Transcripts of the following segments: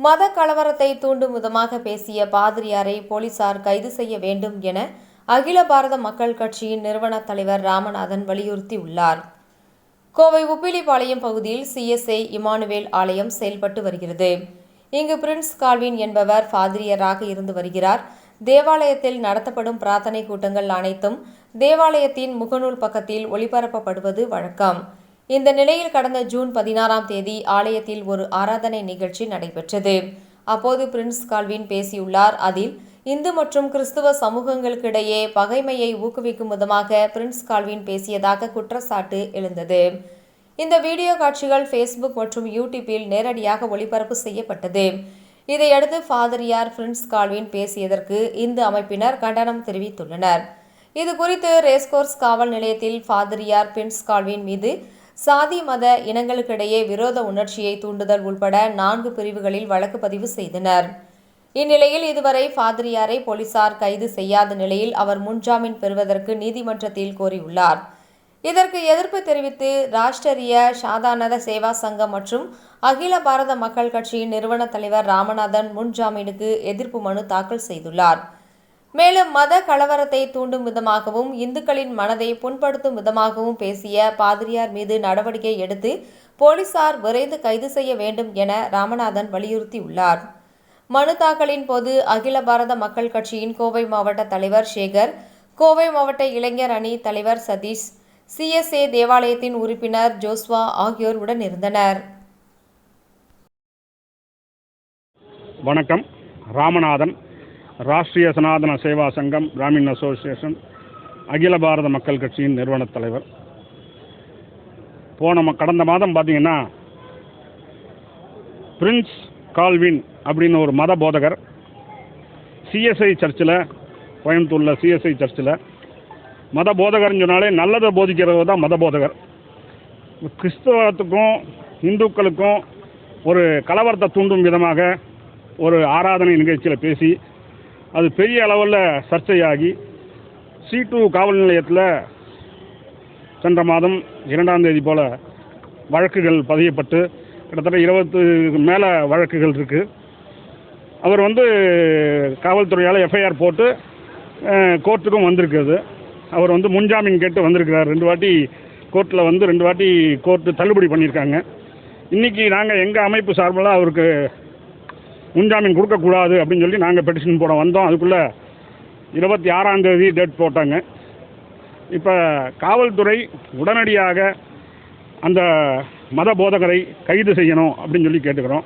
மத கலவரத்தை தூண்டும் விதமாக பேசிய பாதிரியாரை போலீசார் கைது செய்ய வேண்டும் என அகில பாரத மக்கள் கட்சியின் நிறுவன தலைவர் ராமநாதன் வலியுறுத்தியுள்ளார். கோவை உப்பிலிபாளையம் பகுதியில் CSI இமானுவேல் ஆலயம் செயல்பட்டு வருகிறது. இங்கு பிரின்ஸ் கால்வின் என்பவர் பாதிரியாராக இருந்து வருகிறார். தேவாலயத்தில் நடத்தப்படும் பிரார்த்தனை கூட்டங்கள் அனைத்தும் தேவாலயத்தின் முகநூல் பக்கத்தில் ஒளிபரப்பப்படுவது வழக்கம். இந்த நிலையில் கடந்த ஜூன் 16ஆம் தேதி ஆலயத்தில் ஒரு ஆராதனை நிகழ்ச்சி நடைபெற்றது. அப்போது பிரின்ஸ் கால்வின் பேசியுள்ளார். அதில் இந்து மற்றும் கிறிஸ்துவ சமூகங்களுக்கிடையே பகைமையை ஊக்குவிக்கும் விதமாக பிரின்ஸ் கால்வின் பேசியதாக குற்றச்சாட்டு எழுந்தது. இந்த வீடியோ காட்சிகள் Facebook மற்றும் YouTubeல் நேரடியாக ஒளிபரப்பு செய்யப்பட்டது. இதையடுத்து பாதிரியார் பிரின்ஸ் கால்வின் பேசியதற்கு இந்து அமைப்பினர் கண்டனம் தெரிவித்துள்ளனர். இதுகுறித்து ரேஸ்கோர்ஸ் காவல் நிலையத்தில் பாதிரியார் பிரின்ஸ் கால்வின் மீது சாதி மத இனங்களுக்கிடையே விரோத உணர்ச்சியை தூண்டுதல் உள்பட 4 பிரிவுகளில் வழக்கு பதிவு செய்தனர். இந்நிலையில் இதுவரை பாதிரியாரை போலீசார் கைது செய்யாத நிலையில் அவர் முன்ஜாமீன் பெறுவதற்கு நீதிமன்றத்தில் கோரியுள்ளார். இதற்கு எதிர்ப்பு தெரிவித்து ராஷ்டிரிய சாதாரண சேவா சங்கம் மற்றும் அகில பாரத மக்கள் கட்சியின் நிறுவன தலைவர் ராமநாதன் முன்ஜாமீனுக்கு எதிர்ப்பு மனு தாக்கல் செய்துள்ளார். மேலும் மத கலவரத்தை தூண்டும் விதமாகவும் இந்துக்களின் மனதை புண்படுத்தும் விதமாகவும் பேசிய பாதிரியார் மீது நடவடிக்கை எடுத்து போலீசார் விரைந்து கைது செய்ய வேண்டும் என ராமநாதன் வலியுறுத்தியுள்ளார். மனு தாக்கலின் போது அகில பாரத மக்கள் கட்சியின் கோவை மாவட்ட தலைவர் சேகர், கோவை மாவட்ட இளைஞர் அணி தலைவர் சதீஷ், CSI தேவாலயத்தின் உறுப்பினர் ஜோஸ்வா ஆகியோர் உடன் இருந்தனர். வணக்கம். ராமநாதன், ராஷ்டிரிய சனாதன சேவா சங்கம், பிராமின் அசோசியேஷன், அகில பாரத மக்கள் கட்சியின் நிறுவன தலைவர். கடந்த மாதம் பார்த்தீங்கன்னா பிரின்ஸ் கால்வின் அப்படின்னு ஒரு மத போதகர் CSI சர்ச்சில், கோயம்புத்தூரில் CSI சர்ச்சில் மத போதகர்னு சொன்னாலே நல்லதை போதிக்கிறது தான் மத போதகர். கிறிஸ்தவத்துக்கும் இந்துக்களுக்கும் ஒரு கலவரத்தை தூண்டும் விதமாக ஒரு ஆராதனை நிகழ்ச்சியில் பேசி அது பெரிய அளவில் சர்ச்சையாகி C2 காவல் நிலையத்தில் சென்ற மாதம் 2ஆம் தேதி போல் வழக்குகள் பதியப்பட்டு கிட்டத்தட்ட 20க்கு மேலே வழக்குகள் இருக்குது. அவர் காவல்துறையால் FIR போட்டு கோர்ட்டுக்கும் வந்திருக்குது. அவர் முன்ஜாமீன் கேட்டு வந்திருக்கிறார். 2 வாட்டி கோர்ட்டில் 2 வாட்டி கோர்ட்டு தள்ளுபடி பண்ணியிருக்காங்க. இன்றைக்கி நாங்கள் எங்கள் அமைப்பு சார்பில் அவருக்கு முன்ஜாமீன் கொடுக்கக்கூடாது அப்படின்னு சொல்லி நாங்கள் பெட்டிஷன் போட வந்தோம். அதுக்குள்ளே 26ஆம் தேதி டேட் போட்டாங்க. இப்போ காவல்துறை உடனடியாக அந்த மத போதகரை கைது செய்யணும் அப்படின்னு சொல்லி கேட்டுக்கிறோம்.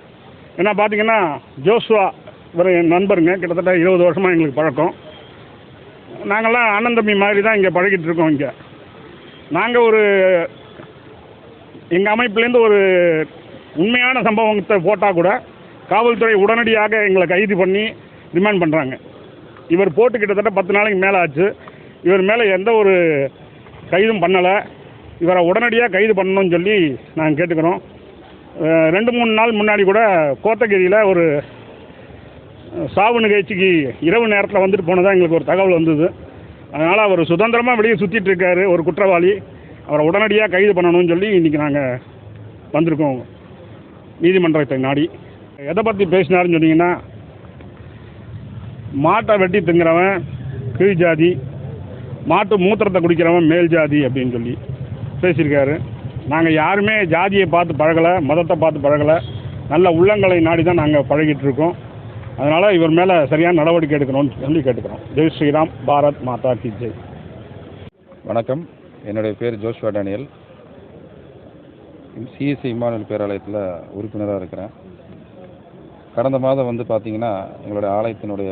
ஏன்னா பார்த்தீங்கன்னா ஜோஸ்வா இவர் என் நண்பருங்க, கிட்டத்தட்ட 20 வருஷமாக எங்களுக்கு பழக்கம். நாங்கள்லாம் அண்ணன் தம்பி மாதிரி தான் இங்கே பழகிட்டு இருக்கோம். இங்கே நாங்கள் எங்கள் அமைப்புலேருந்து ஒரு உண்மையான சம்பவத்தை போட்டால் கூட காவல்துறை உடனடியாக எங்களை கைது பண்ணி ரிமாண்ட் பண்ணுறாங்க. இவர் போட்டு கிட்டத்தட்ட 10 நாளைக்கு மேலே ஆச்சு. இவர் மேலே எந்த ஒரு கைதும் பண்ணலை. இவரை உடனடியாக கைது பண்ணணும்னு சொல்லி நாங்கள் கேட்டுக்கிறோம். 2-3 நாள் முன்னாடி கூட கோத்தகிரியில் ஒரு சாவு நிகழ்ச்சிக்கு இரவு நேரத்தில் வந்துட்டு போனதாக எங்களுக்கு ஒரு தகவல் வந்தது. அதனால் அவர் சுதந்திரமாக வெளியே சுற்றிட்டு இருக்காரு, ஒரு குற்றவாளி. அவரை உடனடியாக கைது பண்ணணும்னு சொல்லி இன்றைக்கி நாங்கள் வந்திருக்கோம் நீதிமன்றத்தை நாடி. எதை பற்றி பேசினாருன்னு சொன்னீங்கன்னா, மாட்டை வெட்டி திங்கிறவன் கீழ் ஜாதி, மாட்டு மூத்திரத்தை குடிக்கிறவன் மேல் ஜாதி அப்படின்னு சொல்லி பேசியிருக்காரு. நாங்கள் யாருமே ஜாதியை பார்த்து பழகலை, மதத்தை பார்த்து பழகலை, நல்ல உள்ளங்களை நாடி தான் நாங்கள் பழகிட்டு இருக்கோம். அதனால் இவர் மேலே சரியான நடவடிக்கை எடுக்கணும்னு சொல்லி கேட்டுக்கிறோம். ஜெய் ஸ்ரீராம், பாரத் மாதா கி ஜெய். வணக்கம். என்னுடைய பேர் ஜோஷ்வா டேனியல். CSI இமானுவேல் பேராலயத்தில் உறுப்பினராக இருக்கிறேன். கடந்த மாதம் பார்த்தீங்கன்னா எங்களுடைய ஆலயத்தினுடைய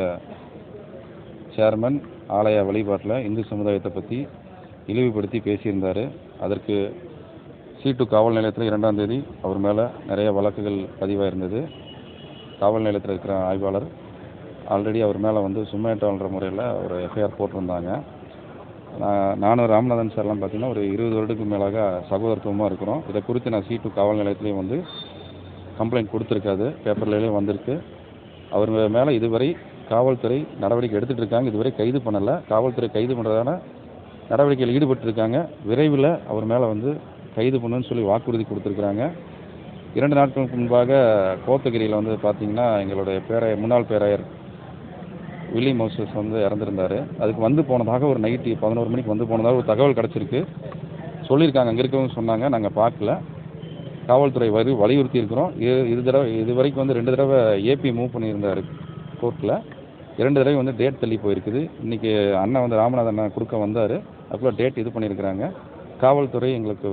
சேர்மன் ஆலய வழிபாட்டில் இந்து சமுதாயத்தை பற்றி இழிவுபடுத்தி பேசியிருந்தார். அதற்கு C2 காவல் நிலையத்தில் 2ஆம் தேதி அவர் மேலே நிறைய வழக்குகள் பதிவாயிருந்தது. காவல் நிலையத்தில் இருக்கிற ஆய்வாளர் ஆல்ரெடி அவர் மேலே சுமேட்டோன்ற முறையில் ஒரு FIR போட்டிருந்தாங்க. நானும் ராமநாதன் சார்லாம் பார்த்தீங்கன்னா ஒரு 20 வருடத்துக்கு மேலாக சகோதரத்துவமாக இருக்கிறோம். இதை குறித்து நான் C2 காவல் நிலையத்துலேயும் கம்ப்ளைண்ட் கொடுத்துருக்காது, பேப்பர்லேயும் வந்திருக்கு. அவர் மேலே இதுவரை காவல்துறை நடவடிக்கை எடுத்துகிட்டு இருக்காங்க. இதுவரை கைது பண்ணலை. காவல்துறை கைது பண்ணுறதான நடவடிக்கையில் ஈடுபட்டிருக்காங்க. விரைவில் அவர் மேலே கைது பண்ணுன்னு சொல்லி வாக்குறுதி கொடுத்துருக்குறாங்க. 2 நாட்களுக்கு முன்பாக கோத்தகிரியில் வந்து பார்த்திங்கன்னா எங்களுடைய முன்னாள் பேராயர் வில்லி மோசஸ் வந்து இறந்துருந்தார். அதுக்கு வந்து போனதாக ஒரு நைட்டு 11 மணிக்கு வந்து போனதாக ஒரு தகவல் கிடச்சிருக்கு. சொல்லியிருக்காங்க, அங்கே இருக்கவங்க சொன்னாங்க. நாங்கள் பார்க்கல. காவல்துறை வலியுறுத்தி இருக்கிறோம். இது வரைக்கும் வந்து 2 தடவை ஏபி மூவ் பண்ணியிருந்தார் கோர்ட்டில். 2 தடவை வந்து டேட் தள்ளி போயிருக்குது. இன்றைக்கி அண்ணன் வந்து ராமநாதன் அண்ணன் கொடுக்க வந்தார். அதுக்குள்ள டேட் இது பண்ணியிருக்கிறாங்க. காவல்துறை எங்களுக்கு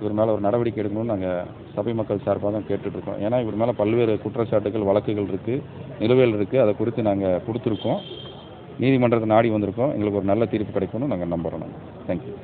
இவர் மேலே ஒரு நடவடிக்கை எடுக்கணும்னு நாங்கள் சபை மக்கள் சார்பாக தான் கேட்டுட்ருக்கோம். ஏன்னா இவர் மேலே பல்வேறு குற்றச்சாட்டுகள், வழக்குகள் இருக்குது, நிலுவையில் இருக்குது. அதை குறித்து நாங்கள் கொடுத்துருக்கோம். நீதிமன்றத்தை நாடி வந்திருக்கோம். எங்களுக்கு ஒரு நல்ல தீர்ப்பு கிடைக்கும்னு நாங்கள் நம்புகிறோம். தேங்க்யூ.